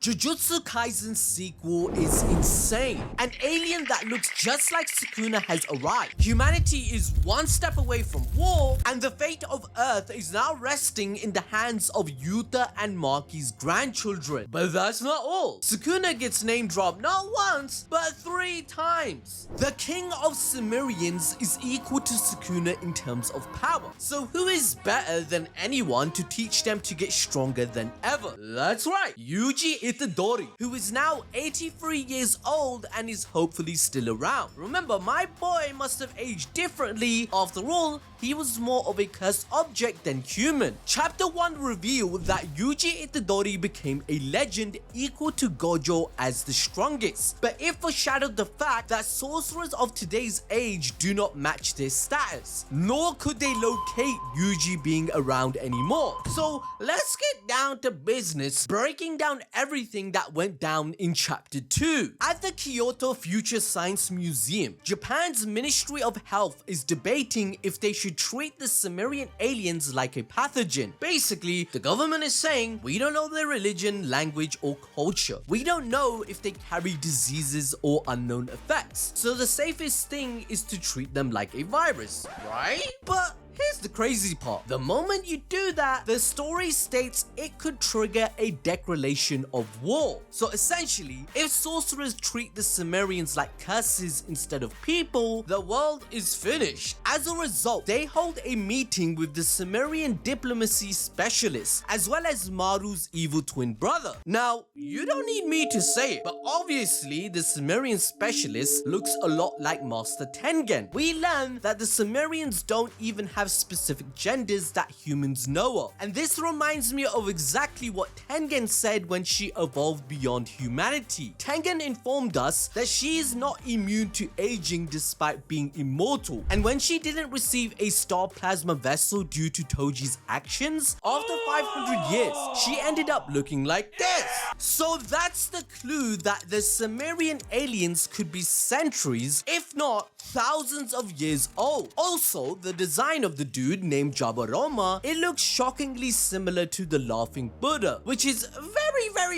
Jujutsu Kaisen's sequel is insane. An alien that looks just like Sukuna has arrived. Humanity is one step away from war, and the fate of Earth is now resting in the hands of Yuta and Maki's grandchildren. But that's not all. Sukuna gets name dropped not once, but 3 times. The king of Simurians is equal to Sukuna in terms of power. So who is better than anyone to teach them to get stronger than ever? That's right, Yuji Itadori, who is now 83 years old and is hopefully still around. Remember, my boy must have aged differently. After all, he was more of a cursed object than human. Chapter 1 revealed that Yuji Itadori became a legend equal to Gojo as the strongest, but it foreshadowed the fact that sorcerers of today's age do not match their status, nor could they locate Yuji being around anymore. So let's get down to business, breaking down everything that went down in Chapter 2. At the Kyoto Future Science Museum, Japan's Ministry of Health is debating if they should treat the Simurian aliens like a pathogen. Basically, the government is saying, we don't know their religion, language, or culture. We don't know if they carry diseases or unknown effects. So the safest thing is to treat them like a virus, right? But here's the crazy part. The moment you do that, the story states it could trigger a declaration of war. So essentially, if sorcerers treat the Simurians like curses instead of people, the world is finished. As a result, they hold a meeting with the Simurian diplomacy specialist, as well as Maru's evil twin brother. Now, you don't need me to say it, but obviously the Simurian specialist looks a lot like Master Tengen. We learn that the Simurians don't even have specific genders that humans know of. And this reminds me of exactly what Tengen said when she evolved beyond humanity. Tengen informed us that she is not immune to aging despite being immortal. And when she didn't receive a star plasma vessel due to Toji's actions, after 500 years, she ended up looking like this. So that's the clue that the Simurian aliens could be centuries, if not thousands of years old. Also, the design of the dude named Jabaroma, it looks shockingly similar to the Laughing Buddha, which is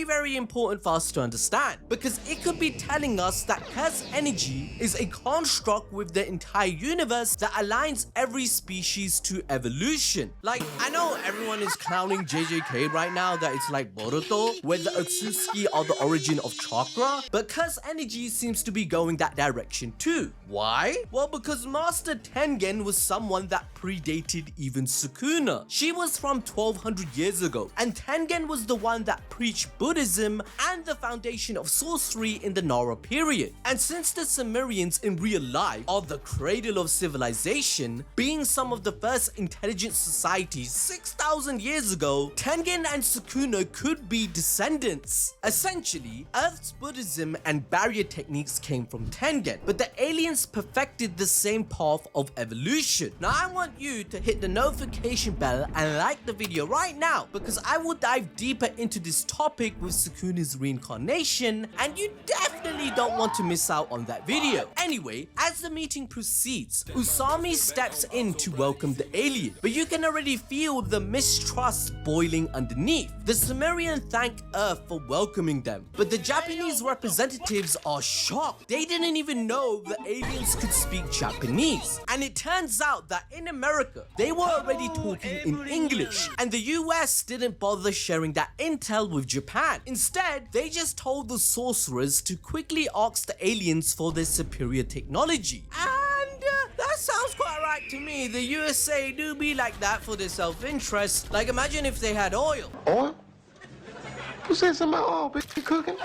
very important for us to understand, because it could be telling us that curse energy is a construct with the entire universe that aligns every species to evolution. Like, I know everyone is clowning JJK right now that it's like Boruto, where the Otsutsuki are the origin of chakra, but curse energy seems to be going that direction too. Why? Well, because Master Tengen was someone that predated even Sukuna. She was from 1200 years ago, and Tengen was the one that preached Buddhism and the foundation of sorcery in the Nara period. And since the Simurians in real life are the cradle of civilization, being some of the first intelligent societies 6,000 years ago, Tengen and Sukuna could be descendants. Essentially, Earth's Buddhism and barrier techniques came from Tengen, but the aliens perfected the same path of evolution. Now I want you to hit the notification bell and like the video right now, because I will dive deeper into this topic with Sukuna's reincarnation, and you definitely don't want to miss out on that video. Anyway, as the meeting proceeds, Usami steps in to welcome the alien, but you can already feel the mistrust boiling underneath. The Simurian thank Earth for welcoming them, but the Japanese representatives are shocked. They didn't even know the aliens could speak Japanese, and it turns out that in America, they were already talking in English, and the US didn't bother sharing that intel with Japan. Instead, they just told the sorcerers to quickly ask the aliens for their superior technology. And that sounds quite right to me. The USA do be like that for their self-interest. Like, imagine if they had oil. Oil? Who said something about oil, bitch? You cooking?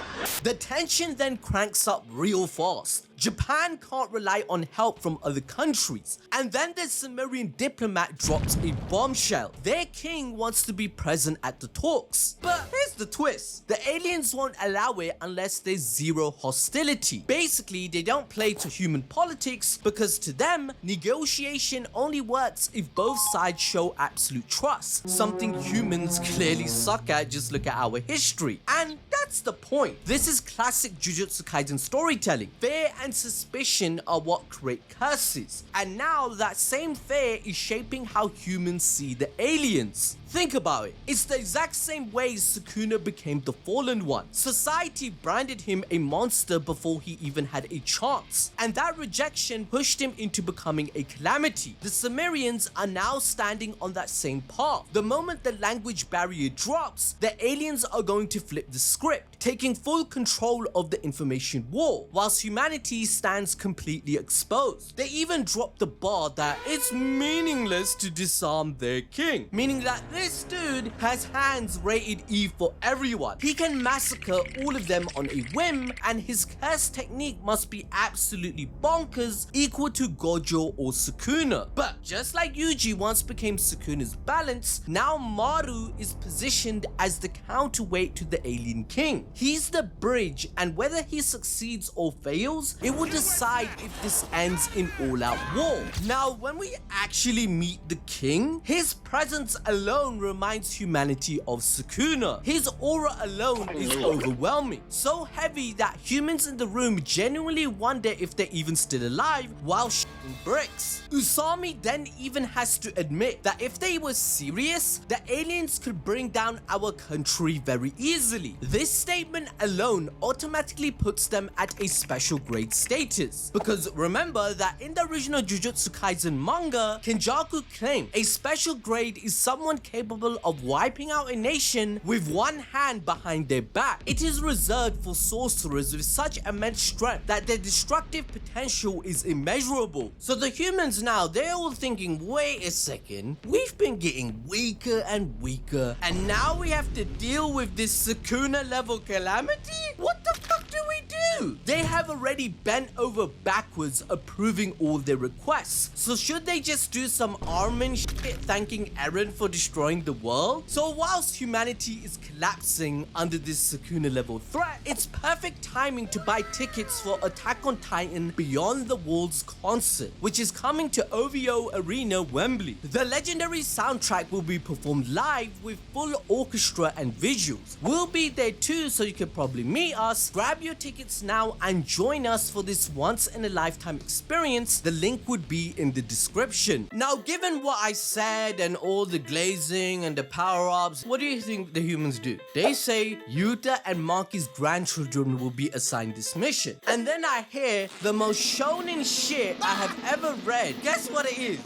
The tension then cranks up real fast. Japan can't rely on help from other countries, and then the Simurian diplomat drops a bombshell. Their king wants to be present at the talks. But here's the twist. The aliens won't allow it unless there's zero hostility. Basically, they don't play to human politics, because to them, negotiation only works if both sides show absolute trust, something humans clearly suck at. Just look at our history. And that's the point. This is classic Jujutsu Kaisen storytelling. Fear and suspicion are what create curses, and now that same fear is shaping how humans see the aliens. Think about it, it's the exact same way Sukuna became the Fallen One. Society branded him a monster before he even had a chance, and that rejection pushed him into becoming a calamity. The Simurians are now standing on that same path. The moment the language barrier drops, the aliens are going to flip the script, taking full control of the information war, whilst humanity stands completely exposed. They even dropped the bar that it's meaningless to disarm their king, meaning that this dude has hands rated E for everyone. He can massacre all of them on a whim, and his curse technique must be absolutely bonkers, equal to Gojo or Sukuna. But just like Yuji once became Sukuna's balance, now Maru is positioned as the counterweight to the alien king. He's the bridge, and whether he succeeds or fails, it will decide if this ends in all-out war. Now, when we actually meet the king, his presence alone reminds humanity of Sukuna. His aura alone is overwhelming, so heavy that humans in the room genuinely wonder if they're even still alive while shooting bricks. Usami then even has to admit that if they were serious, the aliens could bring down our country very easily. This statement alone automatically puts them at a special grade status, because remember that in the original Jujutsu Kaisen manga, Kenjaku claimed a special grade is someone capable of wiping out a nation with one hand behind their back. It is reserved for sorcerers with such immense strength that their destructive potential is immeasurable. So the humans now, they're all thinking, wait a second, we've been getting weaker and weaker, and now we have to deal with this Sukuna level calamity? What the fuck do we do? They have already bent over backwards approving all their requests, so should they just do some armament shit thanking Eren for destroying the world? So whilst humanity is collapsing under this Sukuna level threat, it's perfect timing to buy tickets for Attack on Titan Beyond the Walls concert, which is coming to OVO Arena Wembley. The legendary soundtrack will be performed live with full orchestra and visuals. We'll be there too, so you can probably meet us. Grab your tickets now and join us for this once in a lifetime experience. The link would be in the description. Now, given what I said and all the glazing and the power-ups, what do you think the humans do? They say Yuta and Maki's grandchildren will be assigned this mission. And then I hear the most shonen shit I have ever read. Guess what it is?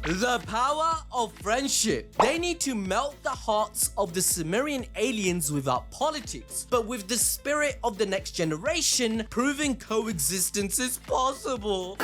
The power of friendship. They need to melt the hearts of the Simurian aliens without politics, but with the spirit of the next generation, proving coexistence is possible.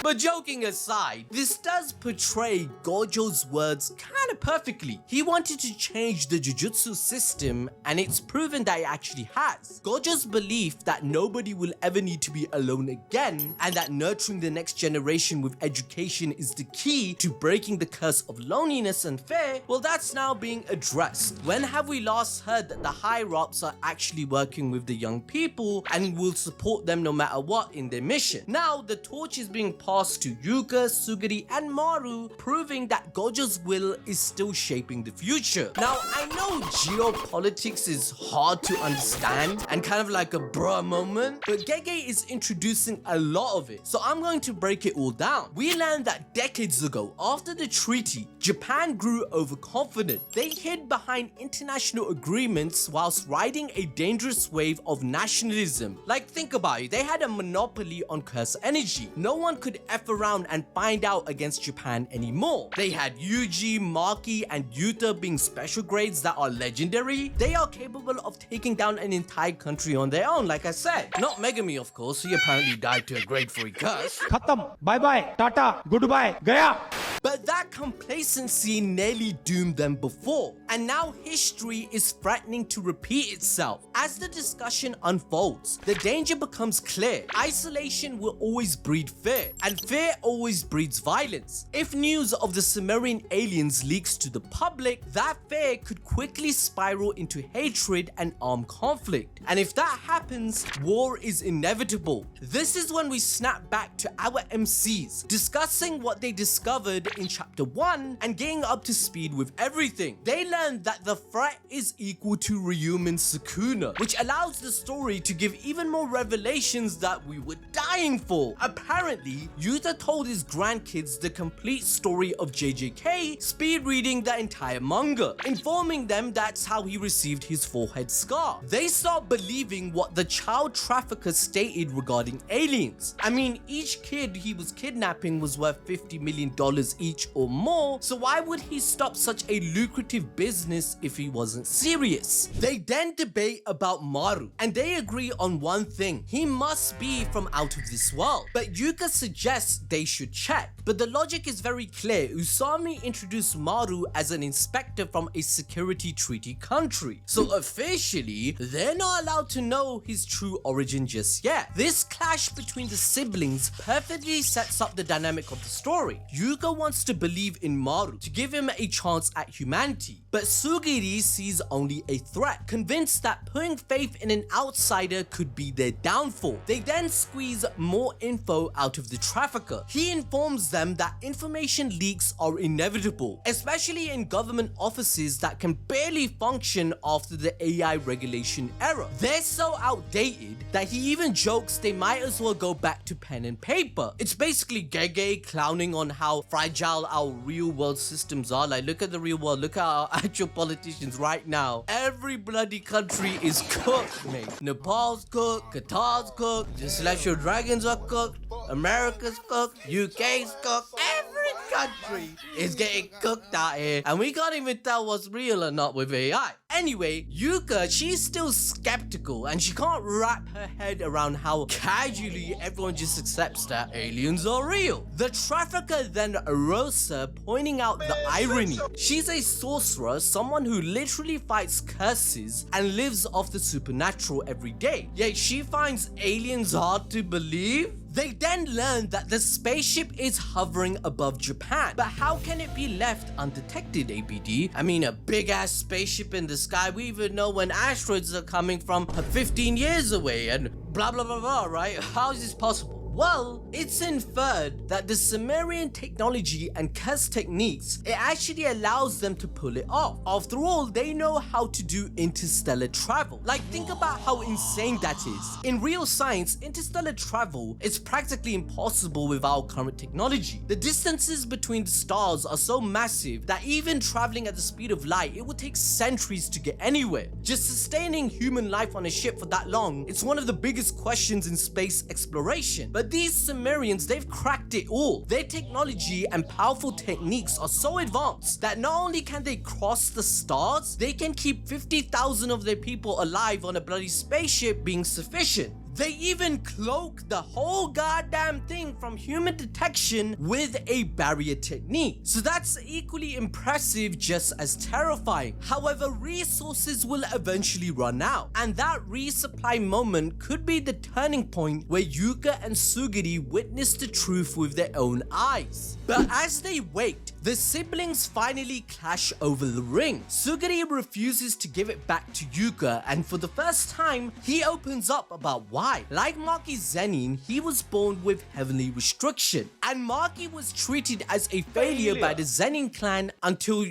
But joking aside, this does portray Gojo's words kinda perfectly. He wanted to change the Jujutsu system, and it's proven that it actually has. Gojo's belief that nobody will ever need to be alone again, and that nurturing the next generation with education is the key to breaking the curse of loneliness and fear, well, that's now being addressed. When have we last heard that the higher-ups are actually working with the young people and will support them no matter what in their mission? Now, the torch is being passed to Yuka, Sugiri, and Maru, proving that Gojo's will is still shaping the future. Now, I know geopolitics is hard to understand and kind of like a bruh moment, but Gege is introducing a lot of it, so I'm going to break it all down. We learned that decades ago, after the treaty, Japan grew overconfident. They hid behind international agreements whilst riding a dangerous wave of nationalism. Like, think about it, they had a monopoly on curse energy. No one could F around and find out against Japan anymore. They had Yuji, Maki, and Yuta being special grades that are legendary. They are capable of taking down an entire country on their own, like I said. Not Megami, of course, he apparently died to a grade 3 curse. Khatam, bye bye, tata, goodbye, gaya. But that complacency nearly doomed them before, and now history is threatening to repeat itself. As the discussion unfolds, the danger becomes clear. Isolation will always breed fear, and fear always breeds violence. If news of the Simurian aliens leaks to the public, that fear could quickly spiral into hatred and armed conflict. And if that happens, war is inevitable. This is when we snap back to our MCs, discussing what they discovered in chapter 1 and getting up to speed with everything. They learned that the threat is equal to Ryumin Sukuna, which allows the story to give even more revelations that we were dying dying for. Apparently, Yuta told his grandkids the complete story of JJK, speed reading the entire manga, informing them that's how he received his forehead scar. They start believing what the child trafficker stated regarding aliens. I mean, each kid he was kidnapping was worth $50 million each or more, so why would he stop such a lucrative business if he wasn't serious? They then debate about Maru, and they agree on one thing: he must be from out of this world. But Yuka suggests they should check. But the logic is very clear. Usami introduced Maru as an inspector from a security treaty country, so officially they're not allowed to know his true origin just yet. This clash between the siblings perfectly sets up the dynamic of the story. Yuka wants to believe in Maru to give him a chance at humanity, but Sugiri sees only a threat, convinced that putting faith in an outsider could be their downfall. They then squeeze more info out of the trafficker. He informs them that information leaks are inevitable, especially in government offices that can barely function after the AI regulation era. They're so outdated that he even jokes they might as well go back to pen and paper. It's basically Gege clowning on how fragile our real world systems are. Like, look at the real world, look at our actual politicians right now. Every bloody country is cooked, mate. Nepal's cooked, Qatar's cooked, the Celestial Dragons are cooked, America's cooked, UK's cooked. Every country is getting cooked out here, and we can't even tell what's real or not with AI. Anyway, Yuka, she's still skeptical, and she can't wrap her head around how casually everyone just accepts that aliens are real. The trafficker then arose her, pointing out the irony. She's a sorcerer, someone who literally fights curses and lives off the supernatural every day, yet she finds aliens hard to believe. They then learn that the spaceship is hovering above Japan, but how can it be left undetected, ABD? I mean, a big ass spaceship in the sky, we even know when asteroids are coming from 15 years away and blah blah blah blah, right? How is this possible? Well, it's inferred that the Simurian technology and curse techniques, it actually allows them to pull it off. After all, they know how to do interstellar travel. Like, think about how insane that is. In real science, interstellar travel is practically impossible with our current technology. The distances between the stars are so massive that even traveling at the speed of light, it would take centuries to get anywhere. Just sustaining human life on a ship for that long, it's one of the biggest questions in space exploration. But these Simurians, they've cracked it all. Their technology and powerful techniques are so advanced that not only can they cross the stars, they can keep 50,000 of their people alive on a bloody spaceship being sufficient. They even cloak the whole goddamn thing from human detection with a barrier technique. So that's equally impressive, just as terrifying. However, resources will eventually run out, and that resupply moment could be the turning point where Yuka and Sugiri witness the truth with their own eyes. But as they wait, the siblings finally clash over the ring. Sugiri refuses to give it back to Yuka, and for the first time, he opens up about why. Like Maki's Zenin, he was born with heavenly restriction, and Maki was treated as a failure by the Zenin clan until,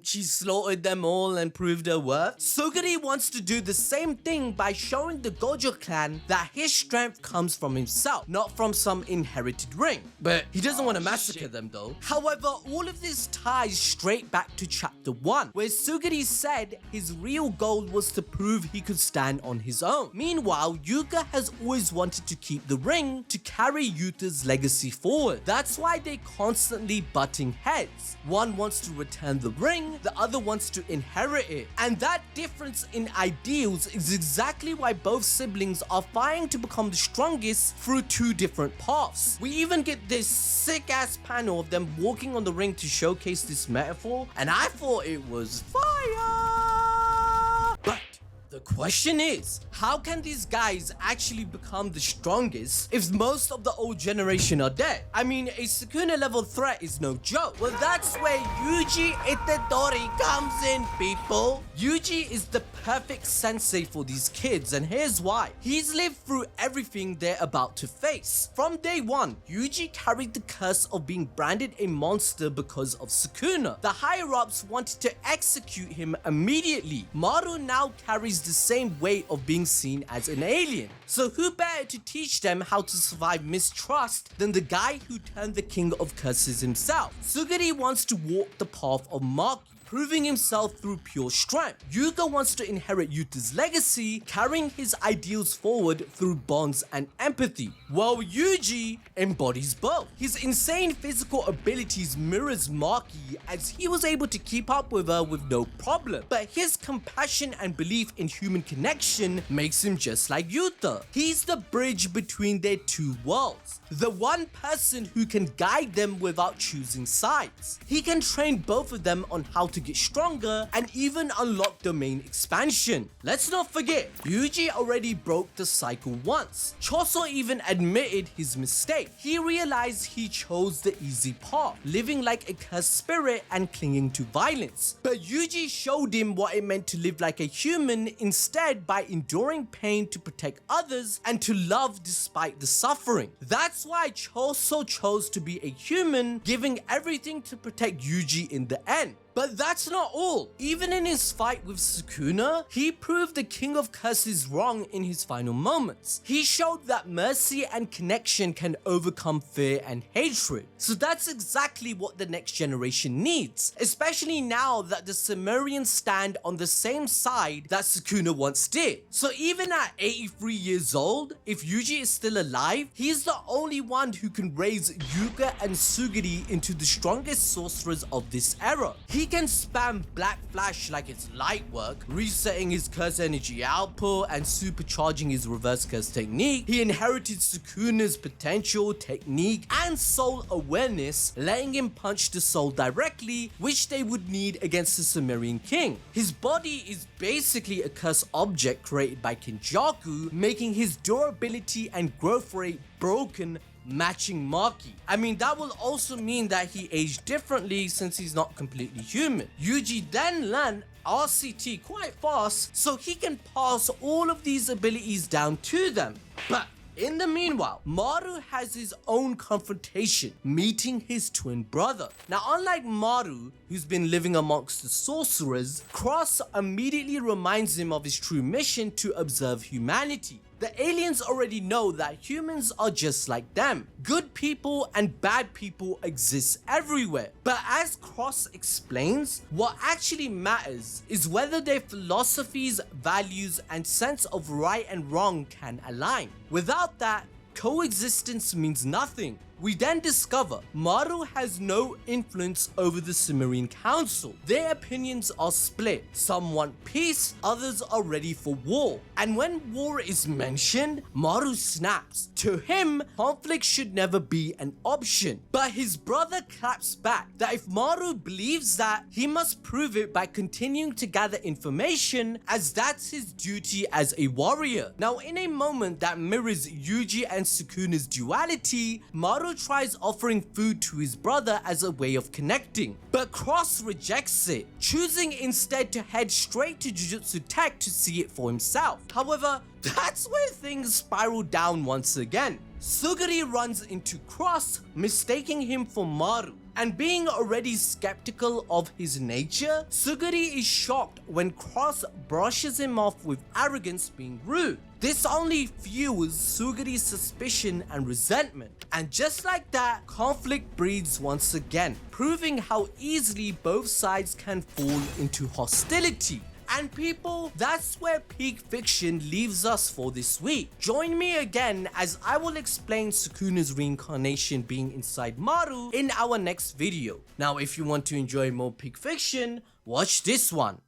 she slaughtered them all and proved her worth. Sugiri wants to do the same thing by showing the Gojo clan that his strength comes from himself, not from some inherited ring. But he doesn't want to massacre them though. However, all of this ties straight back to chapter 1, where Sugiri said his real goal was to prove he could stand on his own. Meanwhile, Yuka has always wanted to keep the ring to carry Yuta's legacy forward. That's why they're constantly butting heads. One wants to return the ring, the other wants to inherit it. And that difference in ideals is exactly why both siblings are fighting to become the strongest through two different paths. We even get this sick ass panel of them walking on the ring to showcase this metaphor, and I thought it was fire. But the question is, how can these guys actually become the strongest if most of the old generation are dead? I mean, a Sukuna level threat is no joke. Well, that's where Yuji Itadori comes in, people. Yuji is the perfect sensei for these kids, and here's why. He's lived through everything they're about to face. From day one, Yuji carried the curse of being branded a monster because of Sukuna. The higher-ups wanted to execute him immediately. Maru now carries the the same way of being seen as an alien. So who better to teach them how to survive mistrust than the guy who turned the king of curses himself? Sugiri wants to walk the path of Maki, proving himself through pure strength. Yuga wants to inherit Yuta's legacy, carrying his ideals forward through bonds and empathy, while Yuji embodies both. His insane physical abilities mirrors Maki, as he was able to keep up with her with no problem, but his compassion and belief in human connection makes him just like Yuta. He's the bridge between their two worlds, the one person who can guide them without choosing sides. He can train both of them on how to get stronger and even unlock domain expansion. Let's not forget, Yuji already broke the cycle once. Choso even admitted his mistake. He realized he chose the easy path, living like a cursed spirit and clinging to violence. But Yuji showed him what it meant to live like a human instead, by enduring pain to protect others and to love despite the suffering. That's why Choso chose to be a human, giving everything to protect Yuji in the end. But that's not all. Even in his fight with Sukuna, he proved the King of Curses wrong in his final moments. He showed that mercy and connection can overcome fear and hatred. So that's exactly what the next generation needs, especially now that the Simurians stand on the same side that Sukuna once did. So even at 83 years old, if Yuji is still alive, he's the only one who can raise Yuga and Sugiri into the strongest sorcerers of this era. He can spam Black Flash like it's light work, resetting his curse energy output and supercharging his reverse curse technique. He inherited Sukuna's potential, technique, and soul awareness, letting him punch the soul directly, which they would need against the Sumerian king. His body is basically a curse object created by Kenjaku, making his durability and growth rate broken, matching Maki. I mean, that will also mean that he aged differently since he's not completely human. Yuji then learned RCT quite fast, so he can pass all of these abilities down to them. But in the meanwhile, Maru has his own confrontation, meeting his twin brother. Now, unlike Maru, who's been living amongst the sorcerers, Cross immediately reminds him of his true mission to observe humanity. The aliens already know that humans are just like them. Good people and bad people exist everywhere. But as Cross explains, what actually matters is whether their philosophies, values, and sense of right and wrong can align. Without that, coexistence means nothing. We then discover Maru has no influence over the Simurian Council. Their opinions are split. Some want peace, others are ready for war. And when war is mentioned, Maru snaps. To him, conflict should never be an option. But his brother claps back that if Maru believes that, he must prove it by continuing to gather information, as that's his duty as a warrior. Now, in a moment that mirrors Yuji and Sukuna's duality, Maru tries offering food to his brother as a way of connecting, but Cross rejects it, choosing instead to head straight to Jujutsu Tech to see it for himself. However, that's where things spiral down once again. Sugiri runs into Cross, mistaking him for Maru. And being already skeptical of his nature, Sugiri is shocked when Cross brushes him off with arrogance, being rude. This only fuels Sugiri's suspicion and resentment. And just like that, conflict breeds once again, proving how easily both sides can fall into hostility. And people, that's where peak fiction leaves us for this week. Join me again as I will explain Sukuna's reincarnation being inside Maru in our next video. Now, if you want to enjoy more peak fiction, watch this one.